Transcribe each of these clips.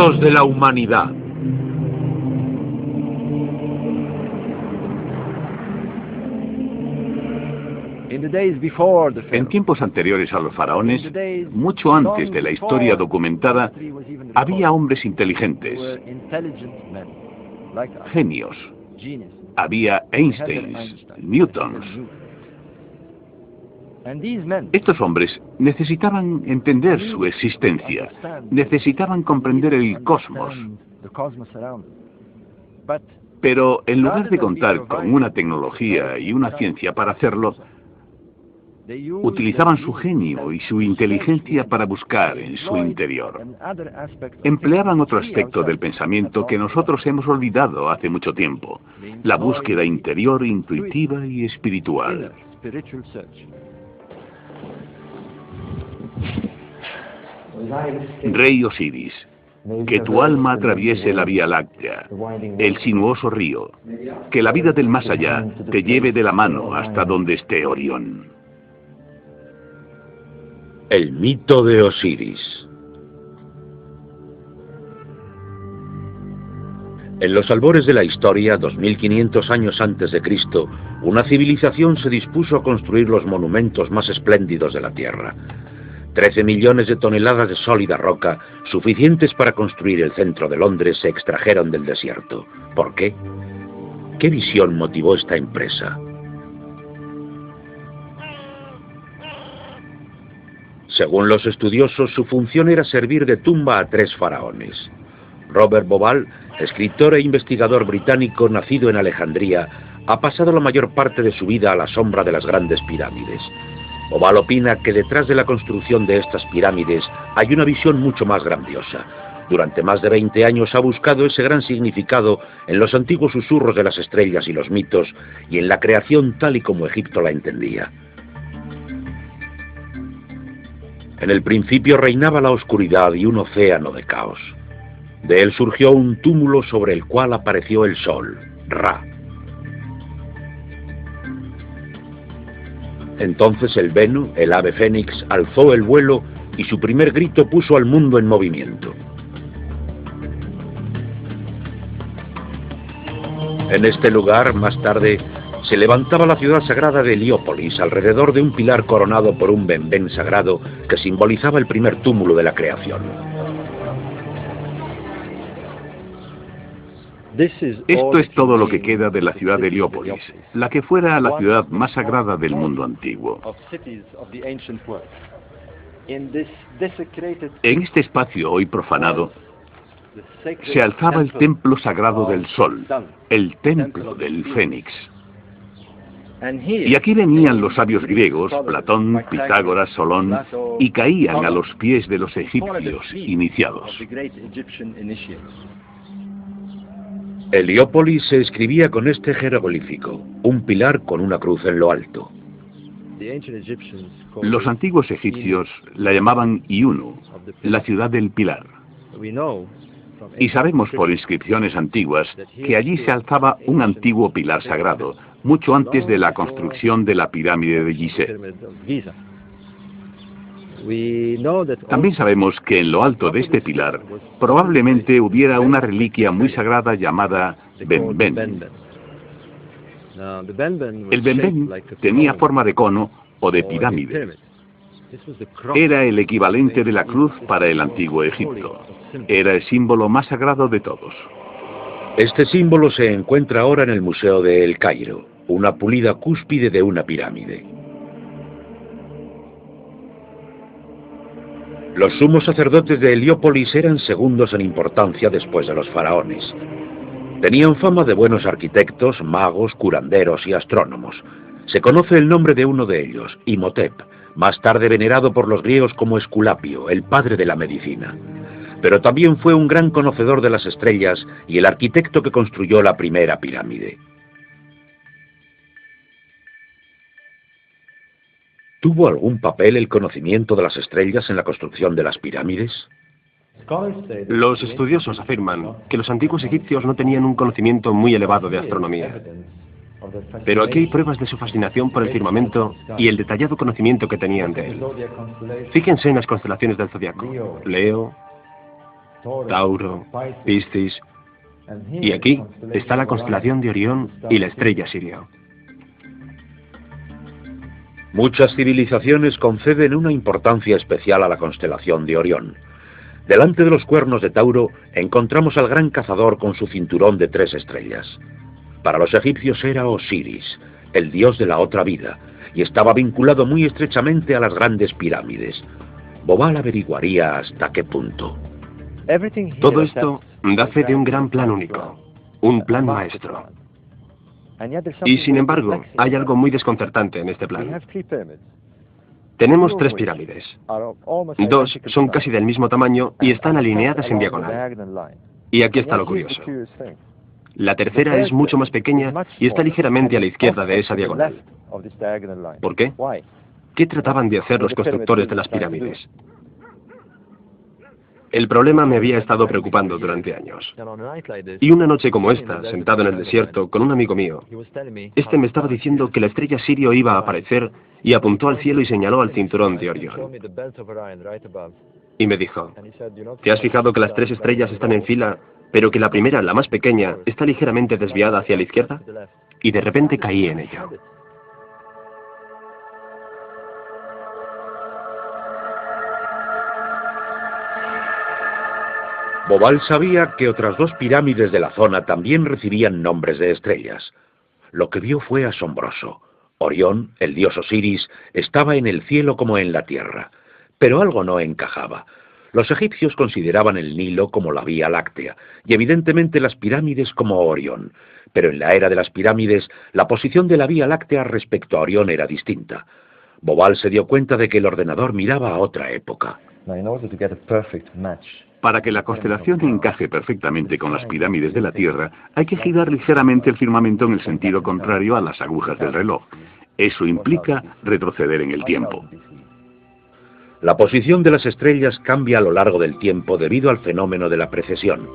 mitos de la humanidad. En tiempos anteriores a los faraones, mucho antes de la historia documentada, había hombres inteligentes, genios. Había Einsteins, Newtons. Estos hombres necesitaban entender su existencia, necesitaban comprender el cosmos. Pero en lugar de contar con una tecnología y una ciencia para hacerlo, utilizaban su genio y su inteligencia para buscar en su interior. Empleaban otro aspecto del pensamiento que nosotros hemos olvidado hace mucho tiempo, la búsqueda interior, intuitiva y espiritual. Rey Osiris, que tu alma atraviese la Vía Láctea, el sinuoso río, que la vida del más allá te lleve de la mano hasta donde esté Orión. El mito de Osiris. En los albores de la historia, 2500 años antes de Cristo, una civilización se dispuso a construir los monumentos más espléndidos de la Tierra. 13 millones de toneladas de sólida roca, suficientes para construir el centro de Londres, se extrajeron del desierto. ¿Por qué? ¿Qué visión motivó esta empresa? Según los estudiosos, su función era servir de tumba a 3 faraones. Robert Bauval, escritor e investigador británico nacido en Alejandría, ha pasado la mayor parte de su vida a la sombra de las grandes pirámides. Bauval opina que detrás de la construcción de estas pirámides hay una visión mucho más grandiosa. Durante más de 20 años ha buscado ese gran significado en los antiguos susurros de las estrellas y los mitos, y en la creación tal y como Egipto la entendía. En el principio reinaba la oscuridad y un océano de caos. De él surgió un túmulo sobre el cual apareció el sol, Ra. Entonces el Benu, el ave fénix, alzó el vuelo y su primer grito puso al mundo en movimiento. En este lugar, más tarde, se levantaba la ciudad sagrada de Heliópolis alrededor de un pilar coronado por un benben sagrado que simbolizaba el primer túmulo de la creación. Esto es todo lo que queda de la ciudad de Heliópolis, la que fuera la ciudad más sagrada del mundo antiguo. En este espacio hoy profanado, se alzaba el templo sagrado del sol, el templo del Fénix. Y aquí venían los sabios griegos, Platón, Pitágoras, Solón, y caían a los pies de los egipcios iniciados. Heliópolis se escribía con este jeroglífico, un pilar con una cruz en lo alto. Los antiguos egipcios la llamaban Iunu, la ciudad del pilar. Y sabemos por inscripciones antiguas que allí se alzaba un antiguo pilar sagrado, mucho antes de la construcción de la pirámide de Gizeh. También sabemos que en lo alto de este pilar probablemente hubiera una reliquia muy sagrada llamada benben. El benben tenía forma de cono o de pirámide. Era el equivalente de la cruz para el antiguo Egipto. Era el símbolo más sagrado de todos. Este símbolo se encuentra ahora en el Museo de El Cairo, una pulida cúspide de una pirámide. Los sumos sacerdotes de Heliópolis eran segundos en importancia después de los faraones. Tenían fama de buenos arquitectos, magos, curanderos y astrónomos. Se conoce el nombre de uno de ellos, Imhotep, más tarde venerado por los griegos como Esculapio, el padre de la medicina. Pero también fue un gran conocedor de las estrellas y el arquitecto que construyó la primera pirámide. ¿Tuvo algún papel el conocimiento de las estrellas en la construcción de las pirámides? Los estudiosos afirman que los antiguos egipcios no tenían un conocimiento muy elevado de astronomía. Pero aquí hay pruebas de su fascinación por el firmamento y el detallado conocimiento que tenían de él. Fíjense en las constelaciones del zodiaco: Leo, Tauro, Piscis, y aquí está la constelación de Orión y la estrella Sirio. Muchas civilizaciones conceden una importancia especial a la constelación de Orión. Delante de los cuernos de Tauro encontramos al gran cazador con su cinturón de 3 estrellas. Para los egipcios era Osiris, el dios de la otra vida, y estaba vinculado muy estrechamente a las grandes pirámides. Bobal averiguaría hasta qué punto. Todo esto da fe de un gran plan único, un plan maestro. Y sin embargo, hay algo muy desconcertante en este plan. Tenemos 3 pirámides. 2 son casi del mismo tamaño y están alineadas en diagonal. Y aquí está lo curioso. La tercera es mucho más pequeña y está ligeramente a la izquierda de esa diagonal. ¿Por qué? ¿Qué trataban de hacer los constructores de las pirámides? El problema me había estado preocupando durante años. Y una noche como esta, sentado en el desierto con un amigo mío, este me estaba diciendo que la estrella Sirio iba a aparecer y apuntó al cielo y señaló al cinturón de Orión. Y me dijo, ¿te has fijado que las 3 estrellas están en fila, pero que la primera, la más pequeña, está ligeramente desviada hacia la izquierda? Y de repente caí en ello. Bobal sabía que otras 2 pirámides de la zona también recibían nombres de estrellas. Lo que vio fue asombroso. Orión, el dios Osiris, estaba en el cielo como en la tierra. Pero algo no encajaba. Los egipcios consideraban el Nilo como la Vía Láctea, y evidentemente las pirámides como Orión. Pero en la era de las pirámides, la posición de la Vía Láctea respecto a Orión era distinta. Bobal se dio cuenta de que el ordenador miraba a otra época. Para que la constelación encaje perfectamente con las pirámides de la Tierra, hay que girar ligeramente el firmamento en el sentido contrario a las agujas del reloj. Eso implica retroceder en el tiempo. La posición de las estrellas cambia a lo largo del tiempo debido al fenómeno de la precesión.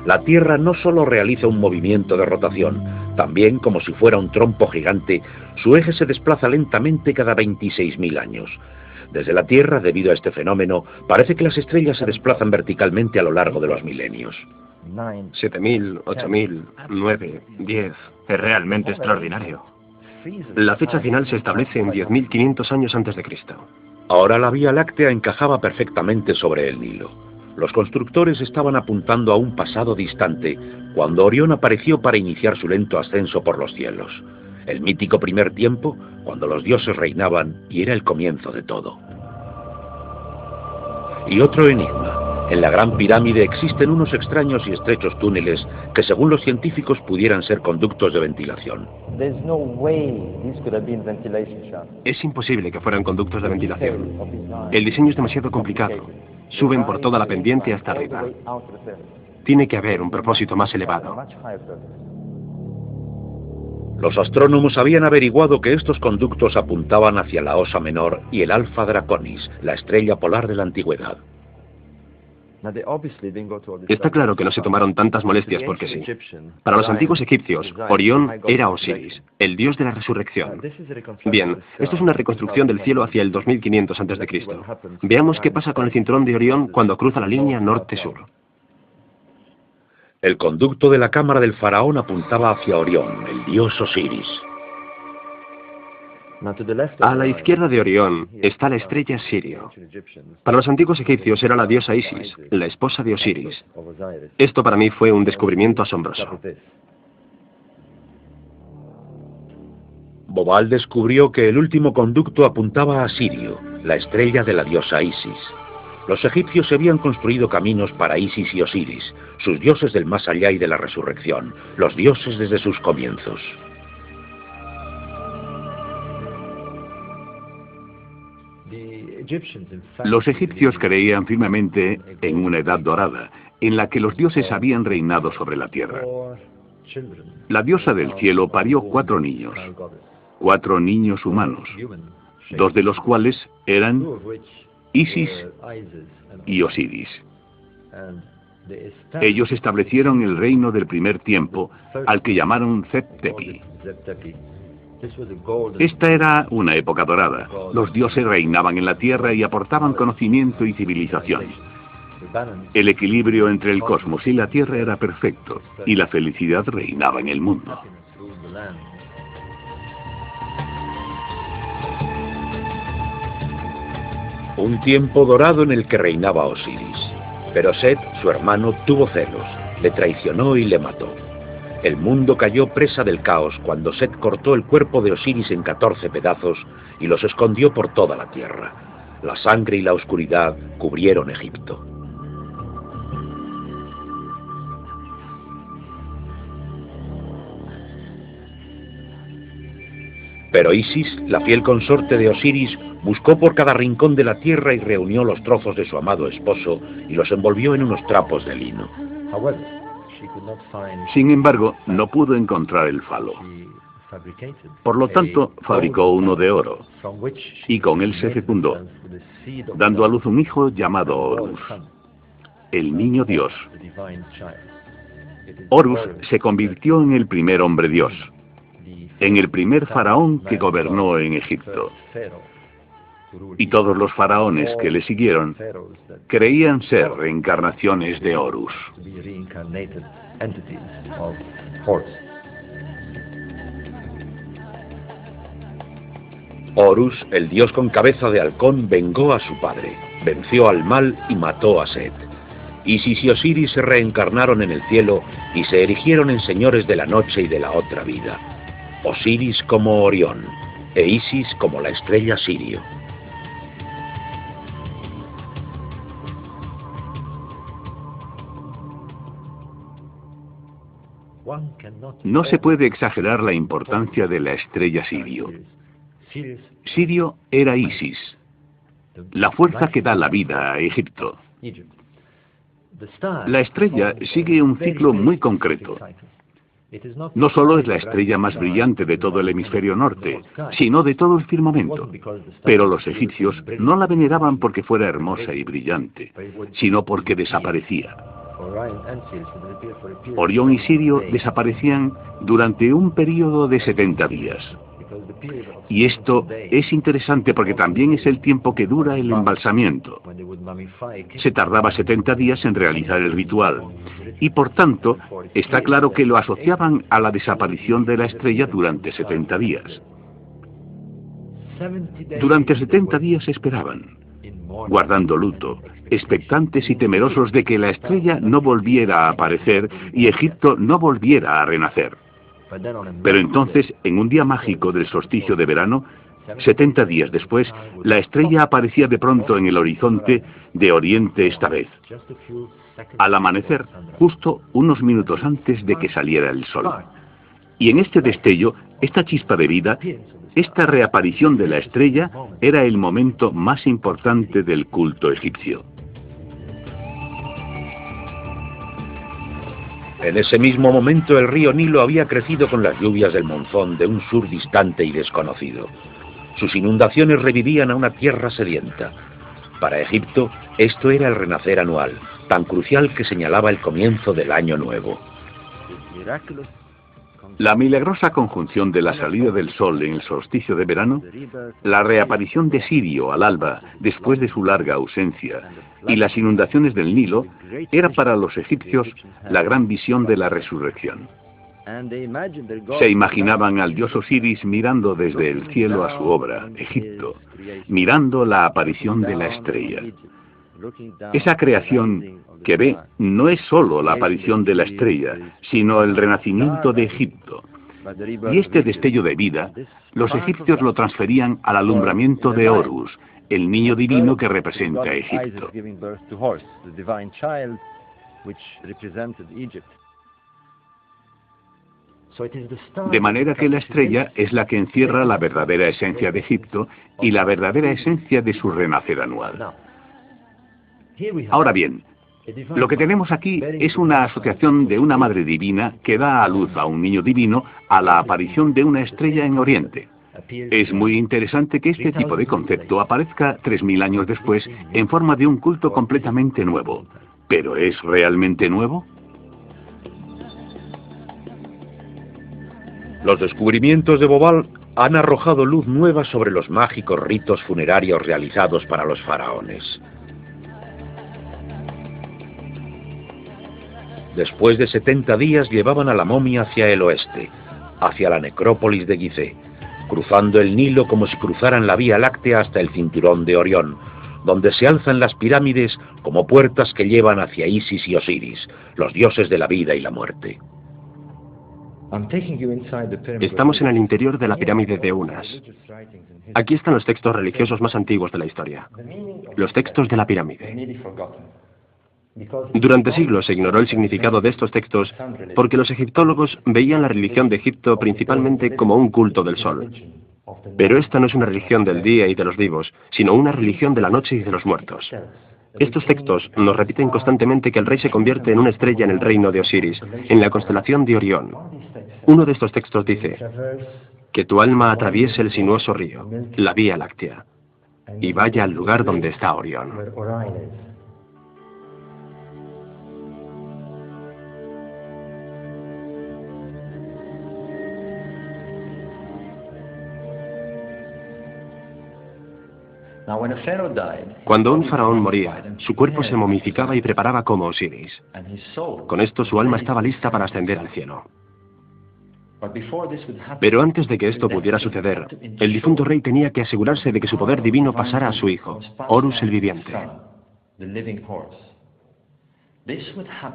La Tierra no solo realiza un movimiento de rotación, también, como si fuera un trompo gigante, su eje se desplaza lentamente cada 26.000 años. Desde la Tierra, debido a este fenómeno, parece que las estrellas se desplazan verticalmente a lo largo de los milenios. 7.000, 8.000, 9, 10... Es realmente extraordinario. La fecha final se establece en 10.500 años antes de Cristo. Ahora la Vía Láctea encajaba perfectamente sobre el Nilo. Los constructores estaban apuntando a un pasado distante, cuando Orión apareció para iniciar su lento ascenso por los cielos. El mítico primer tiempo, cuando los dioses reinaban y era el comienzo de todo. Y otro enigma. En la Gran Pirámide existen unos extraños y estrechos túneles que, según los científicos, pudieran ser conductos de ventilación. Es imposible que fueran conductos de ventilación. El diseño es demasiado complicado. Suben por toda la pendiente hasta arriba. Tiene que haber un propósito más elevado. Los astrónomos habían averiguado que estos conductos apuntaban hacia la Osa Menor y el Alfa Draconis, la estrella polar de la antigüedad. Está claro que no se tomaron tantas molestias porque sí. Para los antiguos egipcios, Orión era Osiris, el dios de la resurrección. Bien, esto es una reconstrucción del cielo hacia el 2500 a.C. Veamos qué pasa con el cinturón de Orión cuando cruza la línea norte-sur. El conducto de la cámara del faraón apuntaba hacia Orión, el dios Osiris. A la izquierda de Orión está la estrella Sirio. Para los antiguos egipcios era la diosa Isis, la esposa de Osiris. Esto para mí fue un descubrimiento asombroso. Bobal descubrió que el último conducto apuntaba a Sirio, la estrella de la diosa Isis. Los egipcios se habían construido caminos para Isis y Osiris, sus dioses del más allá y de la resurrección, los dioses desde sus comienzos. Los egipcios creían firmemente en una edad dorada, en la que los dioses habían reinado sobre la tierra. La diosa del cielo parió 4 niños, 4 niños humanos, 2 de los cuales eran Isis y Osiris. Ellos establecieron el reino del primer tiempo, al que llamaron Zep-Tepi. Esta era una época dorada. Los dioses reinaban en la tierra y aportaban conocimiento y civilización. El equilibrio entre el cosmos y la Tierra era perfecto, y la felicidad reinaba en el mundo. Un tiempo dorado en el que reinaba Osiris. Pero Set, su hermano, tuvo celos, le traicionó y le mató. El mundo cayó presa del caos cuando Set cortó el cuerpo de Osiris en 14 pedazos y los escondió por toda la tierra. La sangre y la oscuridad cubrieron Egipto. Pero Isis, la fiel consorte de Osiris, buscó por cada rincón de la tierra y reunió los trozos de su amado esposo y los envolvió en unos trapos de lino. Sin embargo, no pudo encontrar el falo. Por lo tanto, fabricó uno de oro, y con él se fecundó, dando a luz un hijo llamado Horus, el niño Dios. Horus se convirtió en el primer hombre Dios, en el primer faraón que gobernó en Egipto. Y todos los faraones que le siguieron creían ser reencarnaciones de Horus. Horus, el dios con cabeza de halcón, vengó a su padre, venció al mal y mató a Set. Isis y Osiris se reencarnaron en el cielo y se erigieron en señores de la noche y de la otra vida. Osiris como Orión, e Isis como la estrella Sirio. No se puede exagerar la importancia de la estrella Sirio. Sirio era Isis, la fuerza que da la vida a Egipto. La estrella sigue un ciclo muy concreto. No solo es la estrella más brillante de todo el hemisferio norte, sino de todo el firmamento. Pero los egipcios no la veneraban porque fuera hermosa y brillante, sino porque desaparecía. Orión y Sirio desaparecían durante un periodo de 70 días. Y esto es interesante porque también es el tiempo que dura el embalsamiento. Se tardaba 70 días en realizar el ritual, y por tanto está claro que lo asociaban a la desaparición de la estrella durante 70 días. Durante 70 días esperaban, guardando luto, expectantes y temerosos de que la estrella no volviera a aparecer y Egipto no volviera a renacer. Pero entonces, en un día mágico del solsticio de verano, 70 días después, la estrella aparecía de pronto en el horizonte de oriente esta vez, al amanecer, justo unos minutos antes de que saliera el sol. Y en este destello, esta chispa de vida, esta reaparición de la estrella, era el momento más importante del culto egipcio. En ese mismo momento el río Nilo había crecido con las lluvias del monzón de un sur distante y desconocido. Sus inundaciones revivían a una tierra sedienta. Para Egipto, esto era el renacer anual, tan crucial que señalaba el comienzo del año nuevo. La milagrosa conjunción de la salida del sol en el solsticio de verano, la reaparición de Sirio al alba después de su larga ausencia y las inundaciones del Nilo era para los egipcios la gran visión de la resurrección. Se imaginaban al dios Osiris mirando desde el cielo a su obra, Egipto, mirando la aparición de la estrella. Esa creación que ve no es solo la aparición de la estrella, sino el renacimiento de Egipto. Y este destello de vida, los egipcios lo transferían al alumbramiento de Horus, el niño divino que representa a Egipto. De manera que la estrella es la que encierra la verdadera esencia de Egipto y la verdadera esencia de su renacer anual. Ahora bien, lo que tenemos aquí es una asociación de una madre divina que da a luz a un niño divino a la aparición de una estrella en Oriente. Es muy interesante que este tipo de concepto aparezca 3000 años después en forma de un culto completamente nuevo. ¿Pero es realmente nuevo? Los descubrimientos de Bobal han arrojado luz nueva sobre los mágicos ritos funerarios realizados para los faraones. Después de 70 días llevaban a la momia hacia el oeste, hacia la necrópolis de Gizeh, cruzando el Nilo como si cruzaran la Vía Láctea hasta el cinturón de Orión, donde se alzan las pirámides como puertas que llevan hacia Isis y Osiris, los dioses de la vida y la muerte. Estamos en el interior de la pirámide de Unas. Aquí están los textos religiosos más antiguos de la historia, los textos de la pirámide. Durante siglos se ignoró el significado de estos textos porque los egiptólogos veían la religión de Egipto principalmente como un culto del sol. Pero esta no es una religión del día y de los vivos, sino una religión de la noche y de los muertos. Estos textos nos repiten constantemente que el rey se convierte en una estrella en el reino de Osiris, en la constelación de Orión. Uno de estos textos dice: que tu alma atraviese el sinuoso río, la Vía Láctea, y vaya al lugar donde está Orión. Cuando un faraón moría, su cuerpo se momificaba y preparaba como Osiris. Con esto su alma estaba lista para ascender al cielo. Pero antes de que esto pudiera suceder, el difunto rey tenía que asegurarse de que su poder divino pasara a su hijo, Horus el viviente.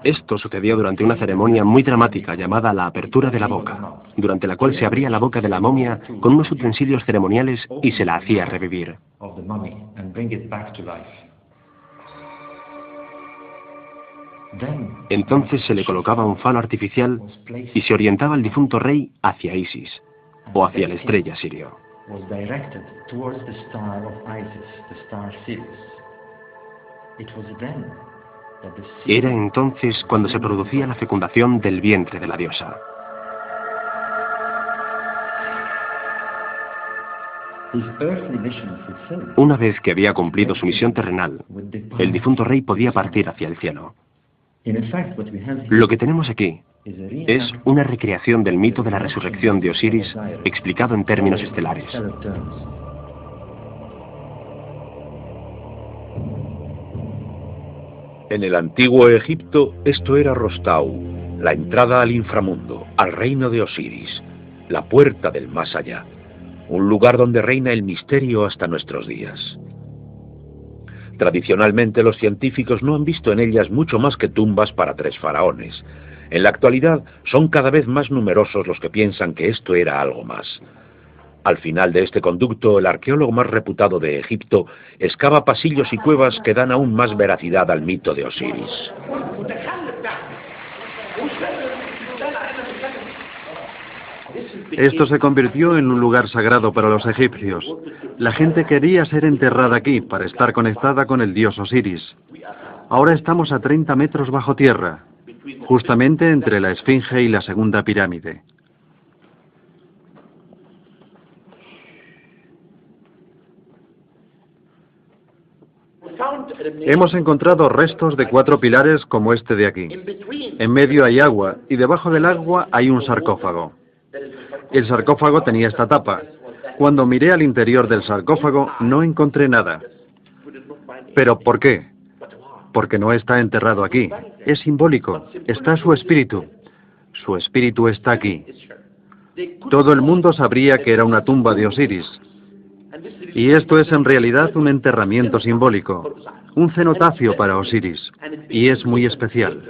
Esto sucedía durante una ceremonia muy dramática llamada la apertura de la boca, durante la cual se abría la boca de la momia con unos utensilios ceremoniales y se la hacía revivir. Entonces se le colocaba un falo artificial y se orientaba al difunto rey hacia Isis, o hacia la estrella Sirio. Era entonces cuando se producía la fecundación del vientre de la diosa. Una vez que había cumplido su misión terrenal, el difunto rey podía partir hacia el cielo. Lo que tenemos aquí es una recreación del mito de la resurrección de Osiris explicado en términos estelares. En el antiguo Egipto, esto era Rostau, la entrada al inframundo, al reino de Osiris, la puerta del más allá, un lugar donde reina el misterio hasta nuestros días. Tradicionalmente los científicos no han visto en ellas mucho más que tumbas para 3 faraones. En la actualidad son cada vez más numerosos los que piensan que esto era algo más. Al final de este conducto, el arqueólogo más reputado de Egipto excava pasillos y cuevas que dan aún más veracidad al mito de Osiris. Esto se convirtió en un lugar sagrado para los egipcios. La gente quería ser enterrada aquí para estar conectada con el dios Osiris. Ahora estamos a 30 metros bajo tierra, justamente entre la Esfinge y la segunda pirámide. Hemos encontrado restos de 4 pilares como este de aquí. En medio hay agua y debajo del agua hay un sarcófago. El sarcófago tenía esta tapa. Cuando miré al interior del sarcófago no encontré nada. ¿Pero por qué? Porque no está enterrado aquí. Es simbólico. Está su espíritu. Su espíritu está aquí. Todo el mundo sabría que era una tumba de Osiris. Y esto es en realidad un enterramiento simbólico, un cenotafio para Osiris, y es muy especial.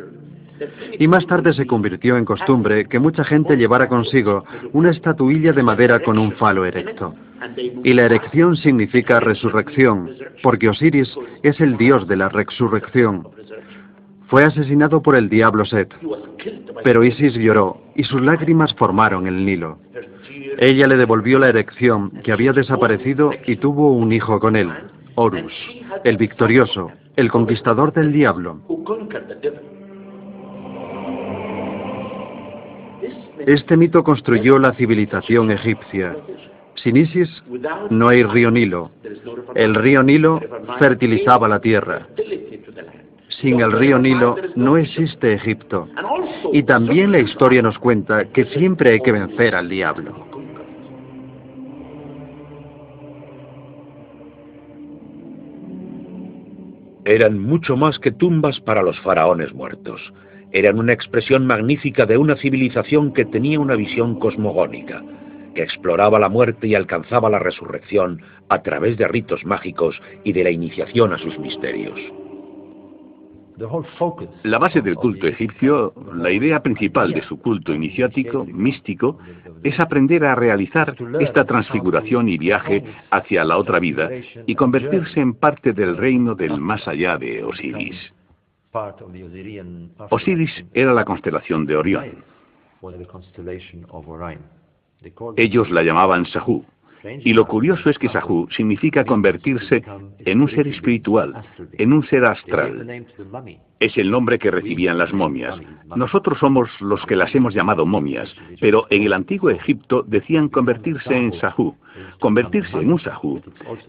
Y más tarde se convirtió en costumbre que mucha gente llevara consigo una estatuilla de madera con un falo erecto. Y la erección significa resurrección, porque Osiris es el dios de la resurrección. Fue asesinado por el diablo Set, pero Isis lloró y sus lágrimas formaron el Nilo. Ella le devolvió la erección que había desaparecido y tuvo un hijo con él, Horus, el victorioso, el conquistador del diablo. Este mito construyó la civilización egipcia. Sin Isis no hay río Nilo. El río Nilo fertilizaba la tierra. Sin el río Nilo no existe Egipto. Y también la historia nos cuenta que siempre hay que vencer al diablo. Eran mucho más que tumbas para los faraones muertos. eran una expresión magnífica de una civilización que tenía una visión cosmogónica, que exploraba la muerte y alcanzaba la resurrección a través de ritos mágicos y de la iniciación a sus misterios. La base del culto egipcio, la idea principal de su culto iniciático, místico, es aprender a realizar esta transfiguración y viaje hacia la otra vida y convertirse en parte del reino del más allá de Osiris. Osiris era la constelación de Orión. Ellos la llamaban Sahu. Y lo curioso es que Sahu significa convertirse en un ser espiritual, en un ser astral. Es el nombre que recibían las momias. Nosotros somos los que las hemos llamado momias, pero en el antiguo Egipto decían convertirse en Sahu. Convertirse en un Sahu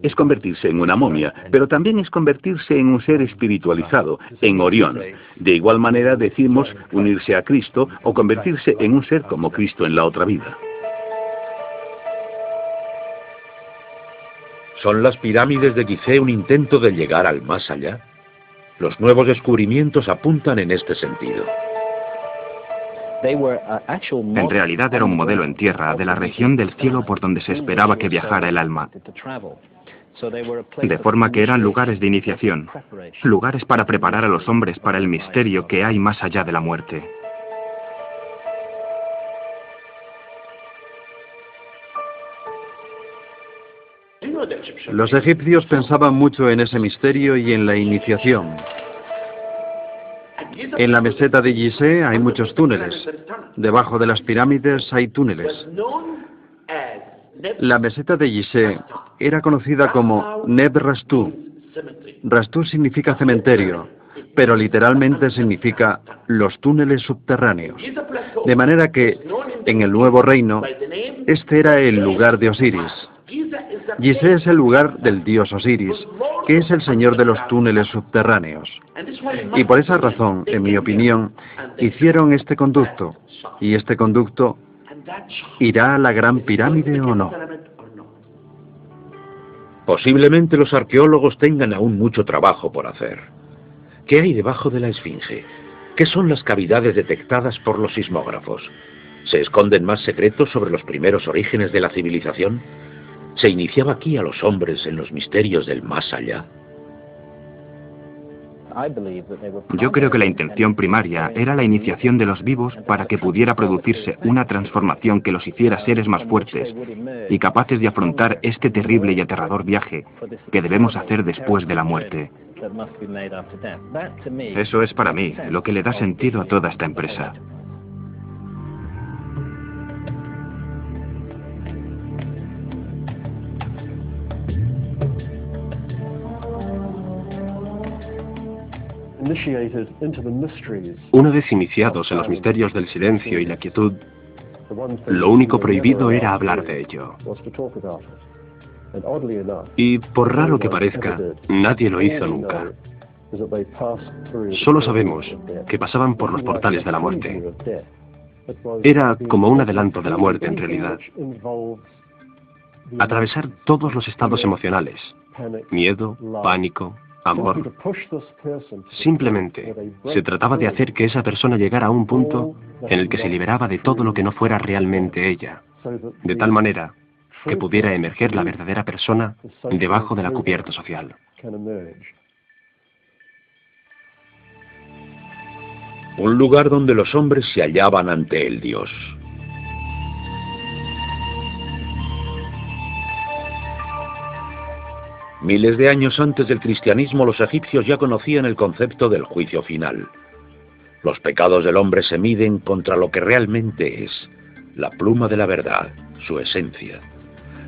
es convertirse en una momia, pero también es convertirse en un ser espiritualizado, en Orión. De igual manera decimos unirse a Cristo o convertirse en un ser como Cristo en la otra vida. ¿Son las pirámides de Gizeh un intento de llegar al más allá? Los nuevos descubrimientos apuntan en este sentido. En realidad era un modelo en tierra de la región del cielo por donde se esperaba que viajara el alma. De forma que eran lugares de iniciación, lugares para preparar a los hombres para el misterio que hay más allá de la muerte. Los egipcios pensaban mucho en ese misterio y en la iniciación. En la meseta de Gizeh hay muchos túneles. Debajo de las pirámides hay túneles. La meseta de Gizeh era conocida como Neb Rastu. Rastu significa cementerio, pero literalmente significa los túneles subterráneos. De manera que, en el nuevo reino, este era el lugar de Osiris. Gizeh es el lugar del dios Osiris, que es el señor de los túneles subterráneos. Y por esa razón, en mi opinión, hicieron este conducto, y este conducto ¿irá a la Gran Pirámide o no? Posiblemente los arqueólogos tengan aún mucho trabajo por hacer. ¿Qué hay debajo de la Esfinge? ¿Qué son las cavidades detectadas por los sismógrafos? ¿Se esconden más secretos sobre los primeros orígenes de la civilización? ¿Se iniciaba aquí a los hombres en los misterios del más allá? Yo creo que la intención primaria era la iniciación de los vivos para que pudiera producirse una transformación que los hiciera seres más fuertes y capaces de afrontar este terrible y aterrador viaje que debemos hacer después de la muerte. Eso es para mí lo que le da sentido a toda esta empresa. Una vez iniciados en los misterios del silencio y la quietud, lo único prohibido era hablar de ello. Y por raro que parezca, nadie lo hizo nunca. Solo sabemos que pasaban por los portales de la muerte. Era como un adelanto de la muerte en realidad. Atravesar todos los estados emocionales: miedo, pánico, amor. Simplemente se trataba de hacer que esa persona llegara a un punto en el que se liberaba de todo lo que no fuera realmente ella, de tal manera que pudiera emerger la verdadera persona debajo de la cubierta social. Un lugar donde los hombres se hallaban ante el Dios. Miles de años antes del cristianismo, los egipcios ya conocían el concepto del juicio final. Los pecados del hombre se miden contra lo que realmente es, la pluma de la verdad, su esencia,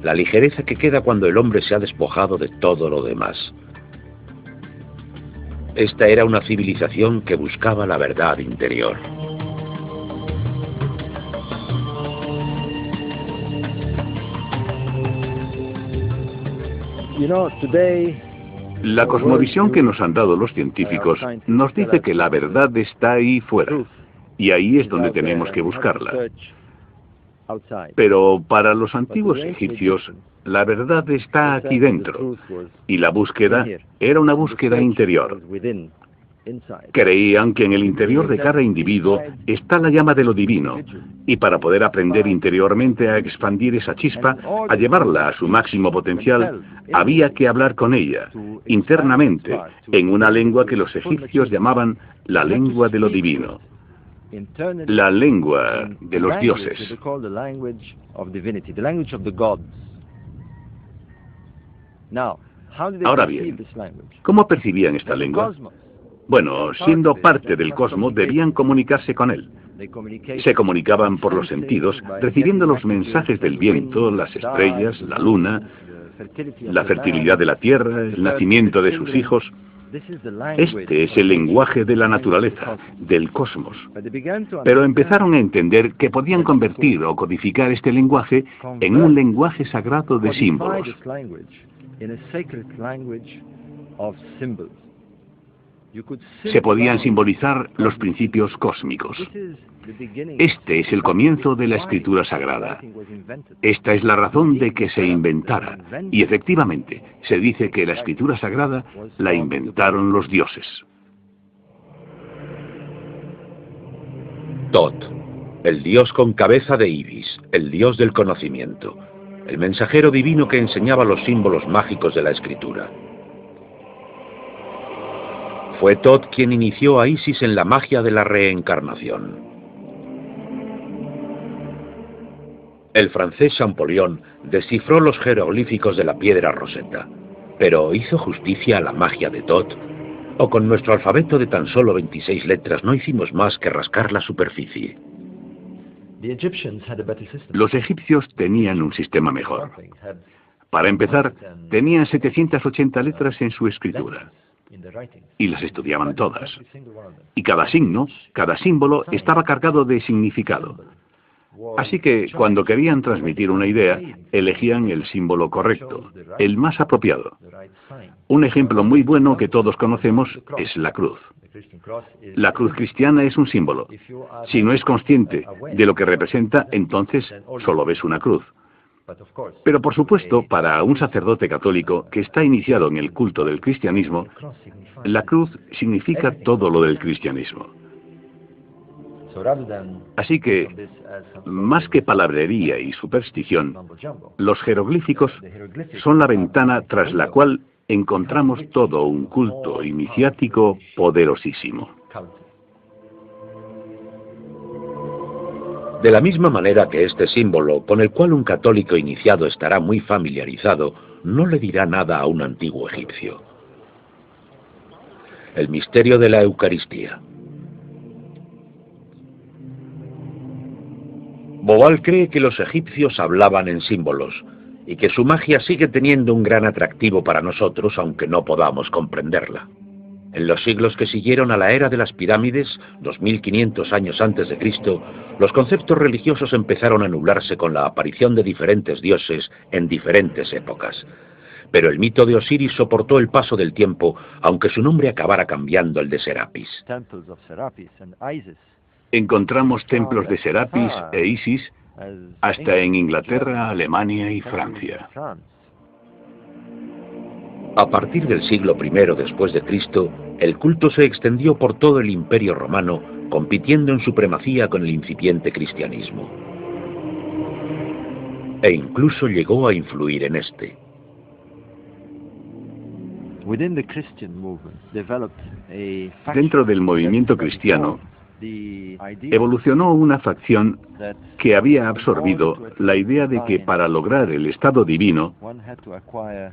la ligereza que queda cuando el hombre se ha despojado de todo lo demás. Esta era una civilización que buscaba la verdad interior. La cosmovisión que nos han dado los científicos nos dice que la verdad está ahí fuera, y ahí es donde tenemos que buscarla. Pero para los antiguos egipcios, la verdad está aquí dentro, y la búsqueda era una búsqueda interior. Creían que en el interior de cada individuo está la llama de lo divino, y para poder aprender interiormente a expandir esa chispa, a llevarla a su máximo potencial, había que hablar con ella, internamente, en una lengua que los egipcios llamaban la lengua de lo divino, la lengua de los dioses. Ahora bien, ¿cómo percibían esta lengua? Bueno, siendo parte del cosmos, debían comunicarse con él. Se comunicaban por los sentidos, recibiendo los mensajes del viento, las estrellas, la luna, la fertilidad de la tierra, el nacimiento de sus hijos. Este es el lenguaje de la naturaleza, del cosmos. Pero empezaron a entender que podían convertir o codificar este lenguaje en un lenguaje sagrado de símbolos. Se podían simbolizar los principios cósmicos. Este es el comienzo de la escritura sagrada. Esta es la razón de que se inventara. Y efectivamente, se dice que la escritura sagrada la inventaron los dioses. Tot, el dios con cabeza de ibis, el dios del conocimiento, el mensajero divino que enseñaba los símbolos mágicos de la escritura. Fue Tot quien inició a Isis en la magia de la reencarnación. El francés Champollion descifró los jeroglíficos de la piedra Rosetta, pero ¿hizo justicia a la magia de Tot? ¿O con nuestro alfabeto de tan solo 26 letras no hicimos más que rascar la superficie? Los egipcios tenían un sistema mejor. Para empezar, tenían 780 letras en su escritura. Y las estudiaban todas. Y cada signo, cada símbolo estaba cargado de significado. Así que cuando querían transmitir una idea, elegían el símbolo correcto, el más apropiado. Un ejemplo muy bueno que todos conocemos es la cruz. La cruz cristiana es un símbolo. Si no es consciente de lo que representa, entonces solo ves una cruz. Pero por supuesto, para un sacerdote católico que está iniciado en el culto del cristianismo, la cruz significa todo lo del cristianismo. Así que, más que palabrería y superstición, los jeroglíficos son la ventana tras la cual encontramos todo un culto iniciático poderosísimo. De la misma manera que este símbolo, con el cual un católico iniciado estará muy familiarizado, no le dirá nada a un antiguo egipcio. El misterio de la Eucaristía. Bobal cree que los egipcios hablaban en símbolos y que su magia sigue teniendo un gran atractivo para nosotros, aunque no podamos comprenderla. En los siglos que siguieron a la era de las pirámides, 2500 años antes de Cristo, los conceptos religiosos empezaron a nublarse con la aparición de diferentes dioses en diferentes épocas. Pero el mito de Osiris soportó el paso del tiempo, aunque su nombre acabara cambiando el de Serapis. Encontramos templos de Serapis e Isis hasta en Inglaterra, Alemania y Francia. A partir del siglo I después de Cristo, el culto se extendió por todo el Imperio Romano, compitiendo en supremacía con el incipiente cristianismo. E incluso llegó a influir en este. Dentro del movimiento cristiano, evolucionó una facción que había absorbido la idea de que para lograr el estado divino,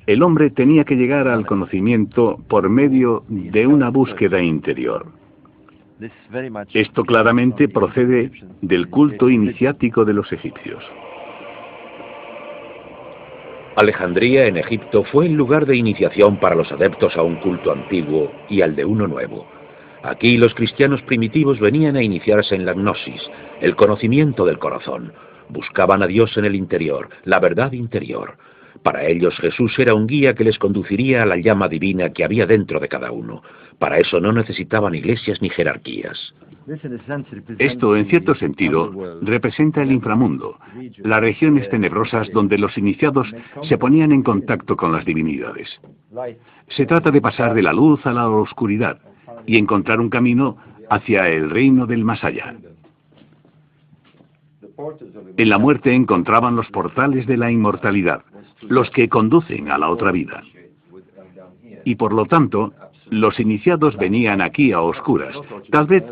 el hombre tenía que llegar al conocimiento por medio de una búsqueda interior. Esto claramente procede del culto iniciático de los egipcios. Alejandría, en Egipto, fue el lugar de iniciación para los adeptos a un culto antiguo y al de uno nuevo. Aquí los cristianos primitivos venían a iniciarse en la gnosis, el conocimiento del corazón. Buscaban a Dios en el interior, la verdad interior. Para ellos Jesús era un guía que les conduciría a la llama divina que había dentro de cada uno. Para eso no necesitaban iglesias ni jerarquías. Esto, en cierto sentido, representa el inframundo, las regiones tenebrosas donde los iniciados se ponían en contacto con las divinidades. Se trata de pasar de la luz a la oscuridad, y encontrar un camino hacia el reino del más allá. En la muerte encontraban los portales de la inmortalidad, los que conducen a la otra vida. Y por lo tanto, los iniciados venían aquí a oscuras, tal vez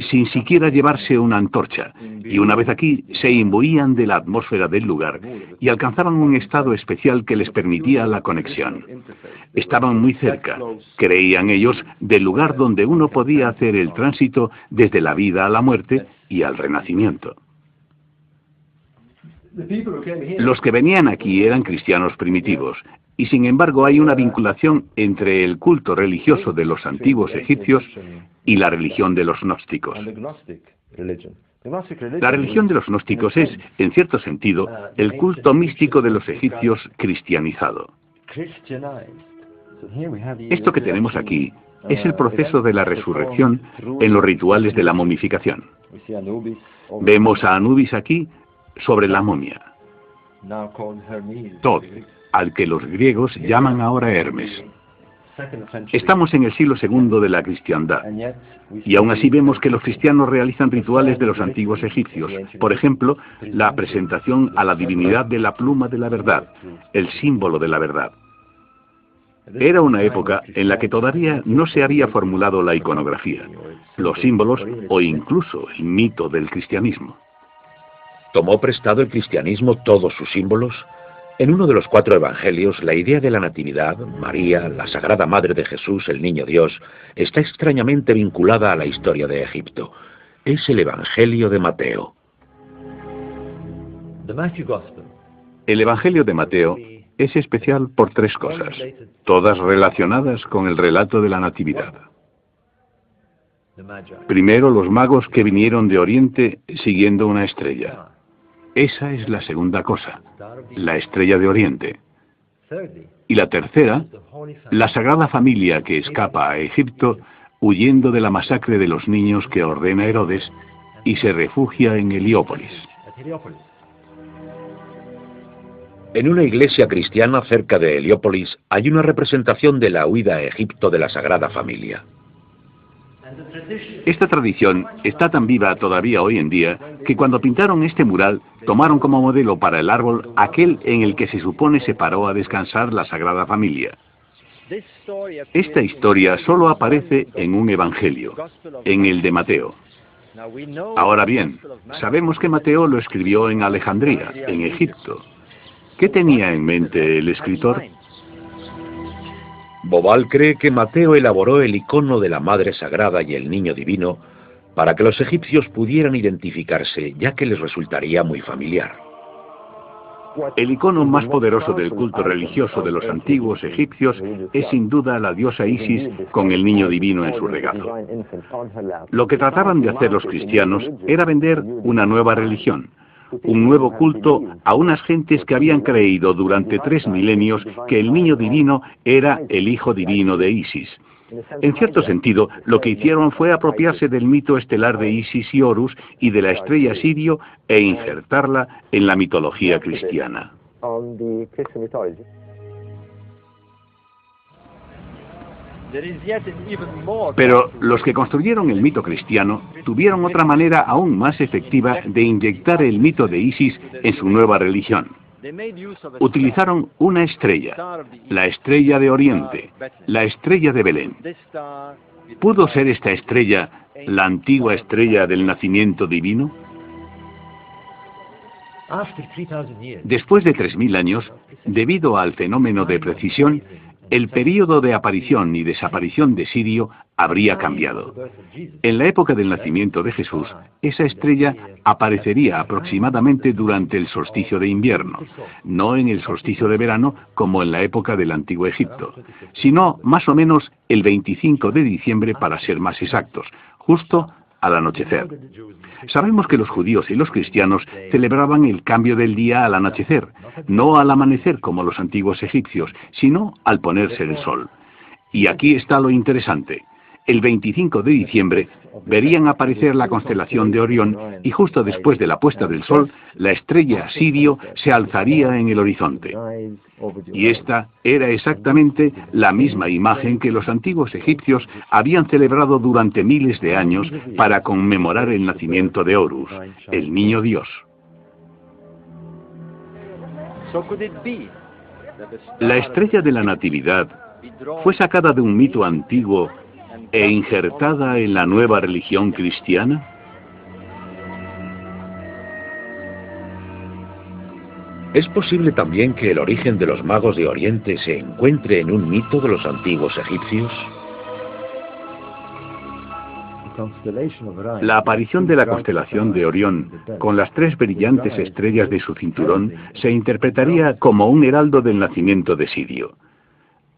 sin siquiera llevarse una antorcha, y una vez aquí se imbuían de la atmósfera del lugar y alcanzaban un estado especial que les permitía la conexión. Estaban muy cerca, creían ellos, del lugar donde uno podía hacer el tránsito desde la vida a la muerte y al renacimiento. Los que venían aquí eran cristianos primitivos, y sin embargo hay una vinculación entre el culto religioso de los antiguos egipcios y la religión de los gnósticos. La religión de los gnósticos es, en cierto sentido, el culto místico de los egipcios cristianizado. Esto que tenemos aquí es el proceso de la resurrección en los rituales de la momificación. Vemos a Anubis aquí sobre la momia. Thoth, al que los griegos llaman ahora Hermes. Estamos en el siglo II de la cristiandad, y aún así vemos que los cristianos realizan rituales de los antiguos egipcios. Por ejemplo, la presentación a la divinidad de la pluma de la verdad, el símbolo de la verdad. Era una época en la que todavía no se había formulado la iconografía, los símbolos o incluso el mito del cristianismo. ¿Tomó prestado el cristianismo todos sus símbolos? En uno de los 4 evangelios, la idea de la Natividad, María, la Sagrada Madre de Jesús, el Niño Dios, está extrañamente vinculada a la historia de Egipto. Es el Evangelio de Mateo. El Evangelio de Mateo es especial por 3 cosas, todas relacionadas con el relato de la Natividad. Primero, los magos que vinieron de Oriente siguiendo una estrella. Esa es la segunda cosa, la estrella de Oriente. Y la tercera, la Sagrada Familia que escapa a Egipto huyendo de la masacre de los niños que ordena Herodes y se refugia en Heliópolis. En una iglesia cristiana cerca de Heliópolis hay una representación de la huida a Egipto de la Sagrada Familia. Esta tradición está tan viva todavía hoy en día que cuando pintaron este mural tomaron como modelo para el árbol aquel en el que se supone se paró a descansar la Sagrada Familia. Esta historia solo aparece en un evangelio, en el de Mateo. Ahora bien, sabemos que Mateo lo escribió en Alejandría, en Egipto. ¿Qué tenía en mente el escritor? Bobal cree que Mateo elaboró el icono de la Madre Sagrada y el Niño Divino para que los egipcios pudieran identificarse, ya que les resultaría muy familiar. El icono más poderoso del culto religioso de los antiguos egipcios es sin duda la diosa Isis con el Niño Divino en su regazo. Lo que trataban de hacer los cristianos era vender una nueva religión, un nuevo culto a unas gentes que habían creído durante 3 milenios que el Niño Divino era el Hijo Divino de Isis. En cierto sentido, lo que hicieron fue apropiarse del mito estelar de Isis y Horus y de la estrella Sirio e injertarla en la mitología cristiana. Pero los que construyeron el mito cristiano tuvieron otra manera aún más efectiva de inyectar el mito de Isis en su nueva religión. Utilizaron una estrella, la estrella de Oriente, la estrella de Belén. ¿Pudo ser esta estrella la antigua estrella del nacimiento divino? Después de 3000 años, debido al fenómeno de precisión, el período de aparición y desaparición de Sirio habría cambiado. En la época del nacimiento de Jesús, esa estrella aparecería aproximadamente durante el solsticio de invierno, no en el solsticio de verano como en la época del Antiguo Egipto, sino más o menos el 25 de diciembre para ser más exactos, justo al anochecer. Sabemos que los judíos y los cristianos celebraban el cambio del día al anochecer, no al amanecer como los antiguos egipcios, sino al ponerse el sol. Y aquí está lo interesante. el 25 de diciembre, verían aparecer la constelación de Orión y justo después de la puesta del sol, la estrella Sirio se alzaría en el horizonte. Y esta era exactamente la misma imagen que los antiguos egipcios habían celebrado durante miles de años para conmemorar el nacimiento de Horus, el niño Dios. La estrella de la Natividad fue sacada de un mito antiguo e injertada en la nueva religión cristiana. ¿Es posible también que el origen de los magos de Oriente se encuentre en un mito de los antiguos egipcios? La aparición de la constelación de Orión, con las 3 brillantes estrellas de su cinturón, se interpretaría como un heraldo del nacimiento de Sirio.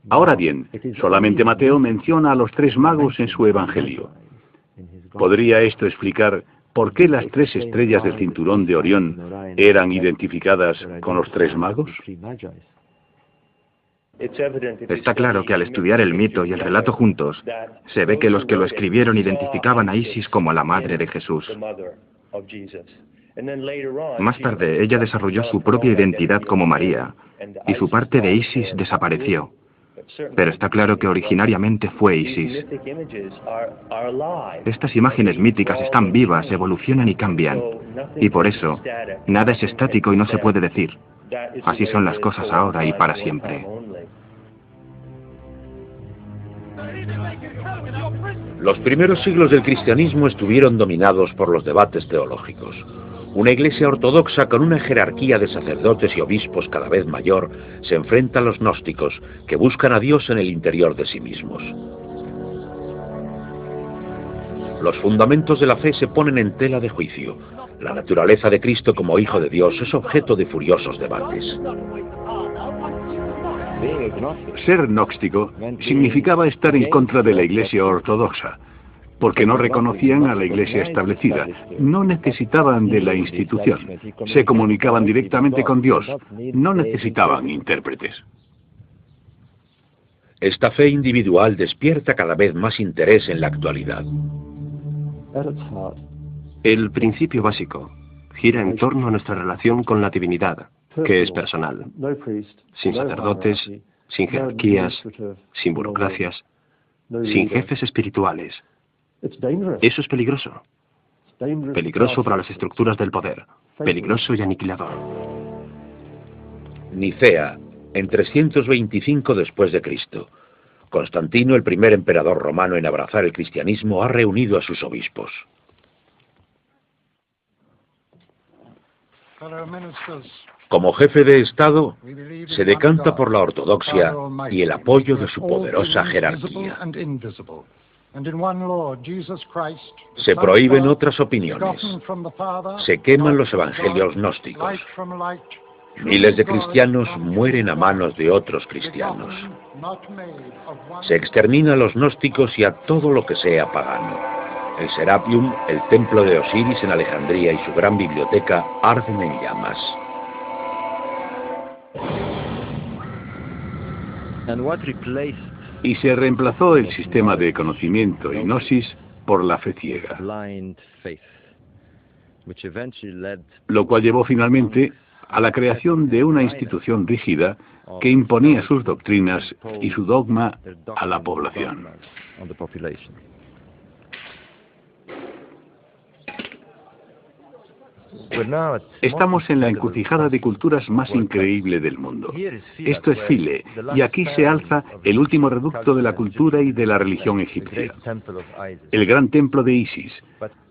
Ahora bien, solamente Mateo menciona a los 3 magos en su Evangelio. ¿Podría esto explicar por qué las 3 estrellas del cinturón de Orión eran identificadas con los 3 magos? Está claro que al estudiar el mito y el relato juntos, se ve que los que lo escribieron identificaban a Isis como la madre de Jesús. Más tarde, ella desarrolló su propia identidad como María, y su parte de Isis desapareció. Pero está claro que originariamente fue Isis. Estas imágenes míticas están vivas, evolucionan y cambian. Y por eso, nada es estático y no se puede decir. Así son las cosas ahora y para siempre. Los primeros siglos del cristianismo estuvieron dominados por los debates teológicos. Una iglesia ortodoxa con una jerarquía de sacerdotes y obispos cada vez mayor se enfrenta a los gnósticos, que buscan a Dios en el interior de sí mismos. Los fundamentos de la fe se ponen en tela de juicio. La naturaleza de Cristo como Hijo de Dios es objeto de furiosos debates. Ser gnóstico significaba estar en contra de la iglesia ortodoxa, porque no reconocían a la iglesia establecida, no necesitaban de la institución, se comunicaban directamente con Dios, no necesitaban intérpretes. Esta fe individual despierta cada vez más interés en la actualidad. El principio básico gira en torno a nuestra relación con la divinidad, que es personal, sin sacerdotes, sin jerarquías, sin burocracias, sin jefes espirituales. Eso es peligroso. Peligroso para las estructuras del poder, peligroso y aniquilador. Nicea, en 325 después de Cristo. Constantino, el primer emperador romano en abrazar el cristianismo, ha reunido a sus obispos. Como jefe de Estado, se decanta por la ortodoxia y el apoyo de su poderosa jerarquía. Se prohíben otras opiniones. Se queman los evangelios gnósticos. Miles de cristianos mueren a manos de otros cristianos. Se extermina a los gnósticos y a todo lo que sea pagano. El Serapium, el templo de Osiris en Alejandría y su gran biblioteca arden en llamas. Y se reemplazó el sistema de conocimiento y gnosis por la fe ciega, lo cual llevó finalmente a la creación de una institución rígida que imponía sus doctrinas y su dogma a la población. Estamos en la encrucijada de culturas más increíble del mundo. Esto es Philae, y aquí se alza el último reducto de la cultura y de la religión egipcia, el gran templo de Isis.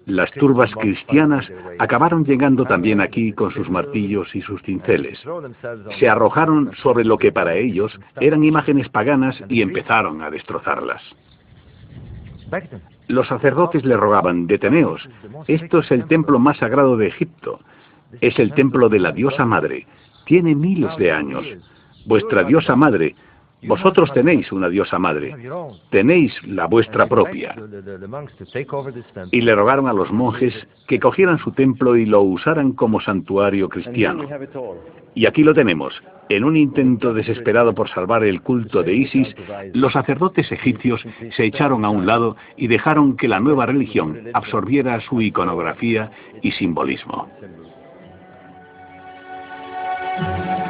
Las turbas cristianas acabaron llegando también aquí con sus martillos y sus cinceles. Se arrojaron sobre lo que para ellos eran imágenes paganas y empezaron a destrozarlas. Los sacerdotes le rogaban: deteneos, esto es el templo más sagrado de Egipto, es el templo de la diosa madre, tiene miles de años. Vuestra diosa madre, Vosotros tenéis una diosa madre, tenéis la vuestra propia. Y le rogaron a los monjes que cogieran su templo y lo usaran como santuario cristiano. Y aquí lo tenemos. En un intento desesperado por salvar el culto de Isis, los sacerdotes egipcios se echaron a un lado y dejaron que la nueva religión absorbiera su iconografía y simbolismo.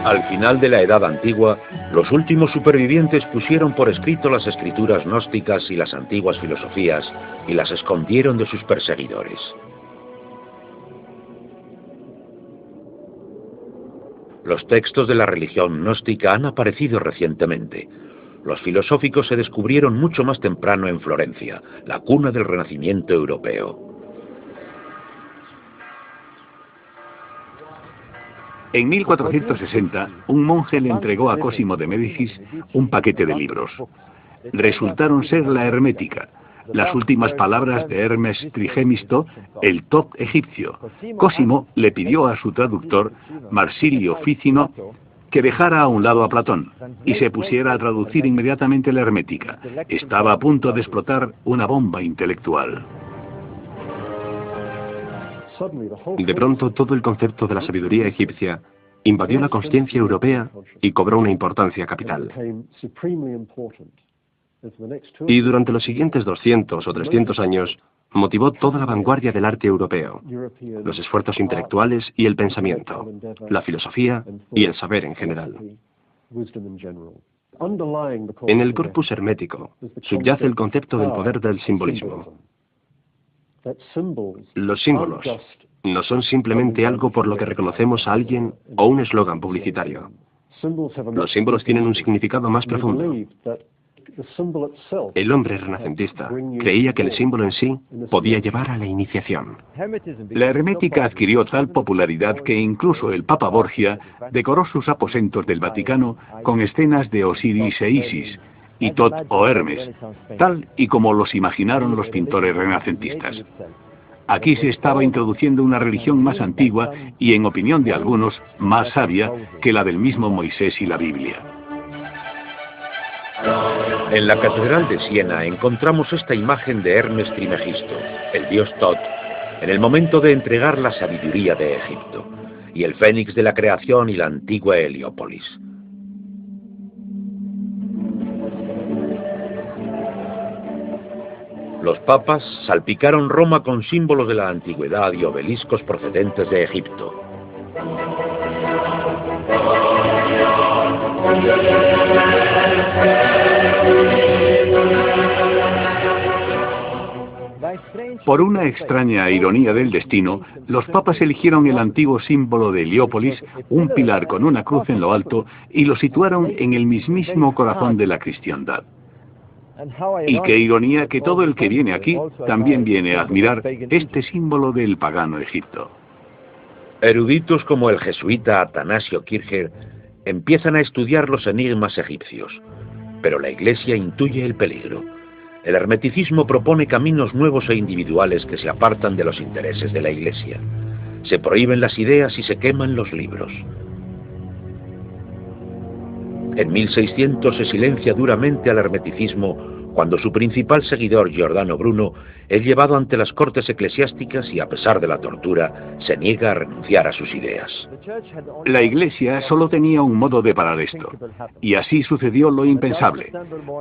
Al final de la Edad Antigua, los últimos supervivientes pusieron por escrito las escrituras gnósticas y las antiguas filosofías y las escondieron de sus perseguidores. Los textos de la religión gnóstica han aparecido recientemente. Los filosóficos se descubrieron mucho más temprano en Florencia, la cuna del Renacimiento europeo. En 1460, un monje le entregó a Cosimo de Médicis un paquete de libros. Resultaron ser la Hermética, las últimas palabras de Hermes Trigemisto, el top egipcio. Cosimo le pidió a su traductor, Marsilio Ficino, que dejara a un lado a Platón y se pusiera a traducir inmediatamente la Hermética. Estaba a punto de explotar una bomba intelectual. De pronto, todo el concepto de la sabiduría egipcia invadió la conciencia europea y cobró una importancia capital. Y durante los siguientes 200 o 300 años, motivó toda la vanguardia del arte europeo, los esfuerzos intelectuales y el pensamiento, la filosofía y el saber en general. En el corpus hermético subyace el concepto del poder del simbolismo. Los símbolos no son simplemente algo por lo que reconocemos a alguien o un eslogan publicitario. Los símbolos tienen un significado más profundo. El hombre renacentista creía que el símbolo en sí podía llevar a la iniciación. La hermética adquirió tal popularidad que incluso el Papa Borgia decoró sus aposentos del Vaticano con escenas de Osiris e Isis, y Tot o Hermes, tal y como los imaginaron los pintores renacentistas. Aquí se estaba introduciendo una religión más antigua y, en opinión de algunos, más sabia que la del mismo Moisés y la Biblia. En la Catedral de Siena encontramos esta imagen de Hermes Trimegisto, el dios Tot, en el momento de entregar la sabiduría de Egipto, y el fénix de la creación y la antigua Heliópolis. Los papas salpicaron Roma con símbolos de la antigüedad y obeliscos procedentes de Egipto. Por una extraña ironía del destino, los papas eligieron el antiguo símbolo de Heliópolis, un pilar con una cruz en lo alto, y lo situaron en el mismísimo corazón de la cristiandad. Y qué ironía que todo el que viene aquí también viene a admirar este símbolo del pagano Egipto. Eruditos como el jesuita Atanasio Kircher empiezan a estudiar los enigmas egipcios, pero la Iglesia intuye el peligro. El hermeticismo propone caminos nuevos e individuales que se apartan de los intereses de la Iglesia. Se prohíben las ideas y se queman los libros. En 1600 se silencia duramente al hermeticismo cuando su principal seguidor, Giordano Bruno, es llevado ante las cortes eclesiásticas y, a pesar de la tortura, se niega a renunciar a sus ideas. La Iglesia solo tenía un modo de parar esto, y así sucedió lo impensable.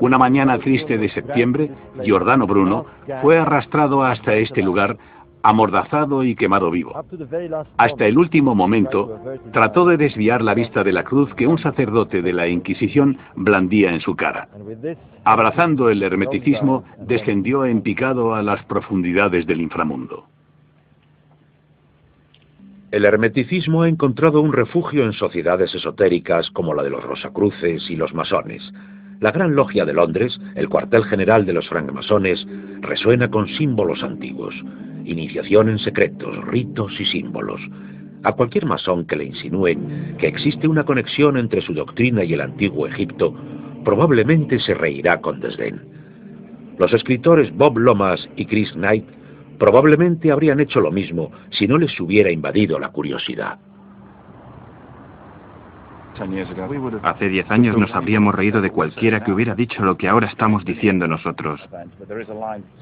Una mañana triste de septiembre, Giordano Bruno fue arrastrado hasta este lugar, amordazado y quemado vivo. Hasta el último momento, trató de desviar la vista de la cruz que un sacerdote de la Inquisición blandía en su cara. Abrazando el hermeticismo, descendió en picado a las profundidades del inframundo. El hermeticismo ha encontrado un refugio en sociedades esotéricas como la de los Rosacruces y los masones. La Gran Logia de Londres, el cuartel general de los francmasones, resuena con símbolos antiguos. Iniciación en secretos, ritos y símbolos. A cualquier masón que le insinúen que existe una conexión entre su doctrina y el antiguo Egipto, probablemente se reirá con desdén. Los escritores Bob Lomas y Chris Knight probablemente habrían hecho lo mismo si no les hubiera invadido la curiosidad. Hace 10 años nos habríamos reído de cualquiera que hubiera dicho lo que ahora estamos diciendo nosotros.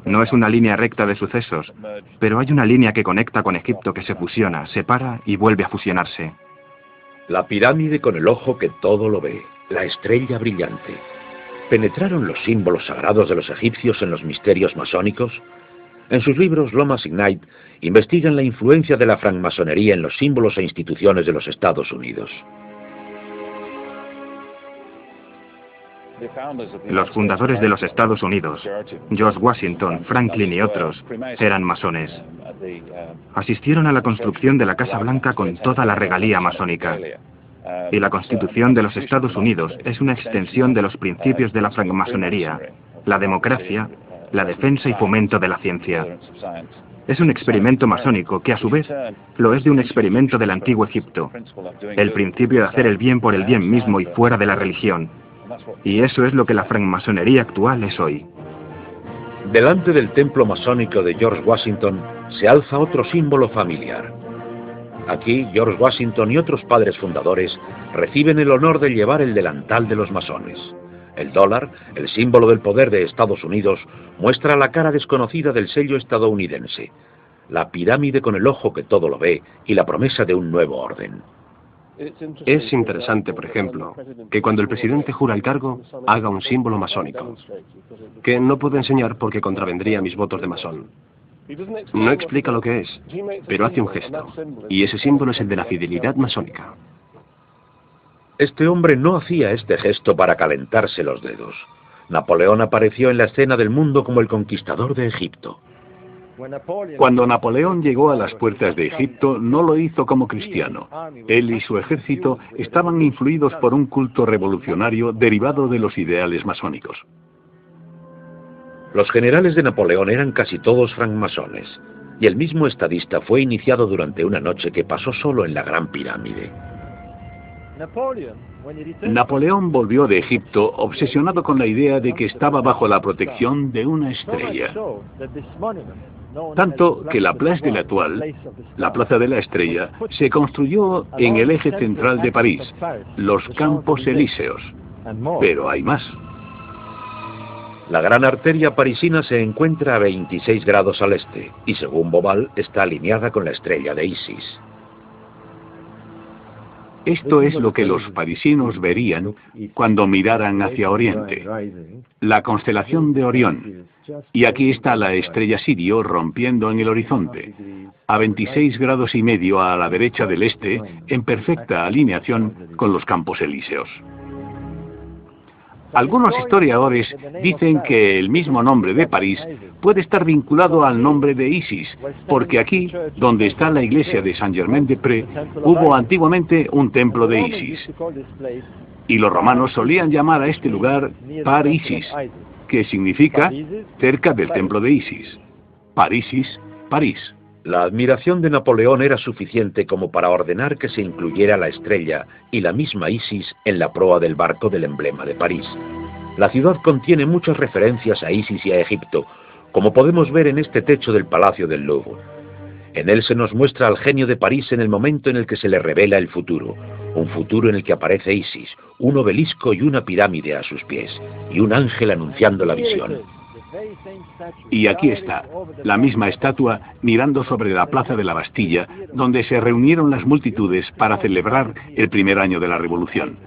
No es una línea recta de sucesos, pero hay una línea que conecta con Egipto que se fusiona, separa y vuelve a fusionarse. La pirámide con el ojo que todo lo ve, la estrella brillante. ¿Penetraron los símbolos sagrados de los egipcios en los misterios masónicos? En sus libros, Lomas Ignite investigan la influencia de la francmasonería en los símbolos e instituciones de los Estados Unidos. Los fundadores de los Estados Unidos, George Washington, Franklin y otros, eran masones. Asistieron a la construcción de la Casa Blanca con toda la regalía masónica. Y la Constitución de los Estados Unidos es una extensión de los principios de la francmasonería, la democracia, la defensa y fomento de la ciencia. Es un experimento masónico que a su vez lo es de un experimento del antiguo Egipto, el principio de hacer el bien por el bien mismo y fuera de la religión. Y eso es lo que la francmasonería actual es hoy. Delante del templo masónico de George Washington se alza otro símbolo familiar. Aquí, George Washington y otros padres fundadores reciben el honor de llevar el delantal de los masones. El dólar, el símbolo del poder de Estados Unidos, muestra la cara desconocida del sello estadounidense, la pirámide con el ojo que todo lo ve y la promesa de un nuevo orden. Es interesante, por ejemplo, que cuando el presidente jura el cargo, haga un símbolo masónico, que no puedo enseñar porque contravendría mis votos de masón. No explica lo que es, pero hace un gesto, y ese símbolo es el de la fidelidad masónica. Este hombre no hacía este gesto para calentarse los dedos. Napoleón apareció en la escena del mundo como el conquistador de Egipto. Cuando Napoleón llegó a las puertas de Egipto, no lo hizo como cristiano. Él y su ejército estaban influidos por un culto revolucionario derivado de los ideales masónicos. Los generales de Napoleón eran casi todos francmasones, y el mismo estadista fue iniciado durante una noche que pasó solo en la Gran Pirámide. Napoleón volvió de Egipto obsesionado con la idea de que estaba bajo la protección de una estrella. Tanto que la Place de l'Étoile, la Plaza de la Estrella, se construyó en el eje central de París, los Campos Elíseos. Pero hay más. La gran arteria parisina se encuentra a 26 grados al este, y según Bobal, está alineada con la estrella de Isis. Esto es lo que los parisinos verían cuando miraran hacia Oriente, la constelación de Orión. Y aquí está la estrella Sirio rompiendo en el horizonte, a 26 grados y medio a la derecha del este, en perfecta alineación con los Campos Elíseos. Algunos historiadores dicen que el mismo nombre de París puede estar vinculado al nombre de Isis, porque aquí, donde está la iglesia de Saint-Germain-des-Prés, hubo antiguamente un templo de Isis. Y los romanos solían llamar a este lugar Par Isis, que significa cerca del templo de Isis. Parisis, París. La admiración de Napoleón era suficiente como para ordenar que se incluyera la estrella y la misma Isis en la proa del barco del emblema de París. La ciudad contiene muchas referencias a Isis y a Egipto, como podemos ver en este techo del Palacio del Louvre. En él se nos muestra al genio de París en el momento en el que se le revela el futuro, un futuro en el que aparece Isis, un obelisco y una pirámide a sus pies, y un ángel anunciando la visión. Y aquí está, la misma estatua mirando sobre la plaza de la Bastilla, donde se reunieron las multitudes para celebrar el primer año de la Revolución.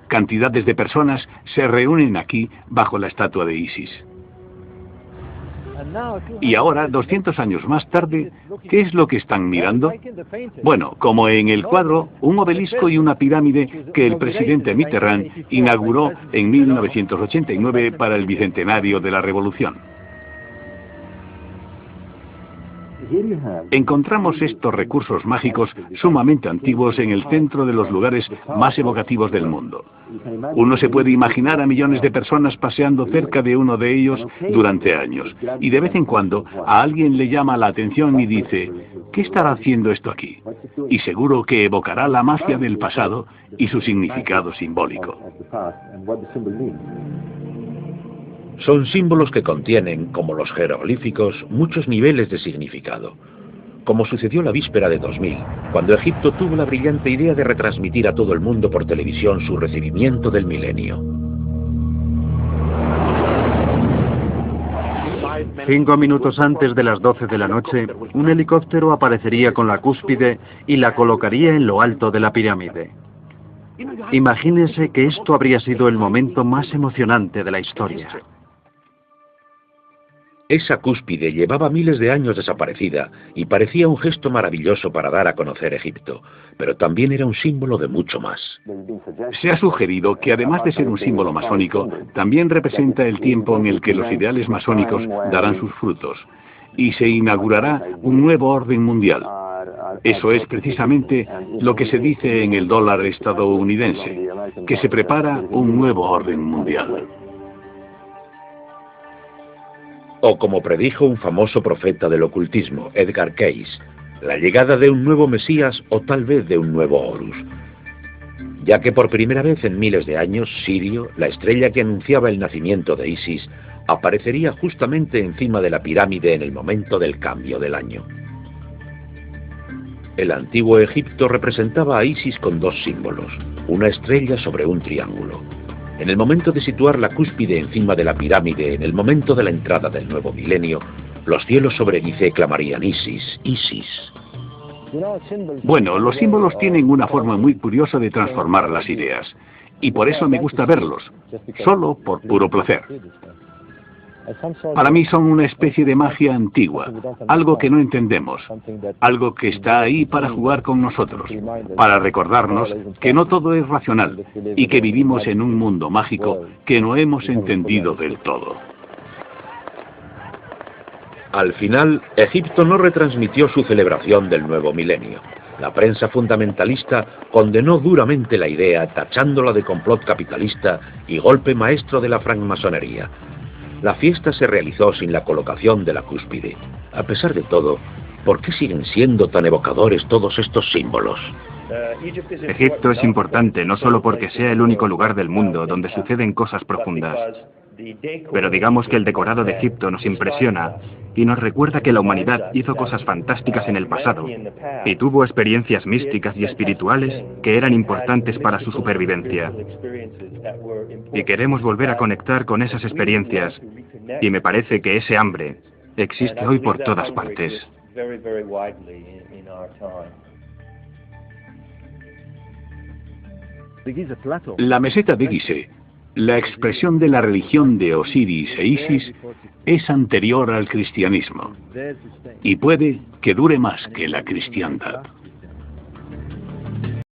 Cantidades de personas se reúnen aquí bajo la estatua de Isis. Y ahora, 200 años más tarde, ¿qué es lo que están mirando? Bueno, como en el cuadro, un obelisco y una pirámide que el presidente Mitterrand inauguró en 1989 para el bicentenario de la Revolución. Encontramos estos recursos mágicos sumamente antiguos en el centro de los lugares más evocativos del mundo. Uno se puede imaginar a millones de personas paseando cerca de uno de ellos durante años, y de vez en cuando a alguien le llama la atención y dice, ¿qué estará haciendo esto aquí? Y seguro que evocará la magia del pasado y su significado simbólico. Son símbolos que contienen, como los jeroglíficos, muchos niveles de significado. como sucedió la víspera de 2000, cuando Egipto tuvo la brillante idea de retransmitir a todo el mundo por televisión su recibimiento del milenio. 5 minutos antes de las 12 de la noche, un helicóptero aparecería con la cúspide y la colocaría en lo alto de la pirámide. Imagínense que esto habría sido el momento más emocionante de la historia. Esa cúspide llevaba miles de años desaparecida y parecía un gesto maravilloso para dar a conocer Egipto, pero también era un símbolo de mucho más. Se ha sugerido que además de ser un símbolo masónico, también representa el tiempo en el que los ideales masónicos darán sus frutos y se inaugurará un nuevo orden mundial. Eso es precisamente lo que se dice en el dólar estadounidense, que se prepara un nuevo orden mundial. O como predijo un famoso profeta del ocultismo, Edgar Cayce, la llegada de un nuevo Mesías o tal vez de un nuevo Horus. Ya que por primera vez en miles de años, Sirio, la estrella que anunciaba el nacimiento de Isis, aparecería justamente encima de la pirámide en el momento del cambio del año. El antiguo Egipto representaba a Isis con dos símbolos, una estrella sobre un triángulo. En el momento de situar la cúspide encima de la pirámide, en el momento de la entrada del nuevo milenio, los cielos sobre Gizeh clamarían Isis, Isis. Bueno, los símbolos tienen una forma muy curiosa de transformar las ideas, y por eso me gusta verlos, solo por puro placer. Para mí son una especie de magia antigua, algo que no entendemos, algo que está ahí para jugar con nosotros, para recordarnos que no todo es racional y que vivimos en un mundo mágico que no hemos entendido del todo. Al final, Egipto no retransmitió su celebración del nuevo milenio. La prensa fundamentalista condenó duramente la idea, tachándola de complot capitalista y golpe maestro de la francmasonería. La fiesta se realizó sin la colocación de la cúspide. A pesar de todo, ¿por qué siguen siendo tan evocadores todos estos símbolos? Egipto es importante no solo porque sea el único lugar del mundo donde suceden cosas profundas, pero digamos que el decorado de Egipto nos impresiona y nos recuerda que la humanidad hizo cosas fantásticas en el pasado y tuvo experiencias místicas y espirituales que eran importantes para su supervivencia. Y queremos volver a conectar con esas experiencias, y me parece que ese hambre existe hoy por todas partes. La meseta de Gizeh, la expresión de la religión de Osiris e Isis, es anterior al cristianismo y puede que dure más que la cristiandad.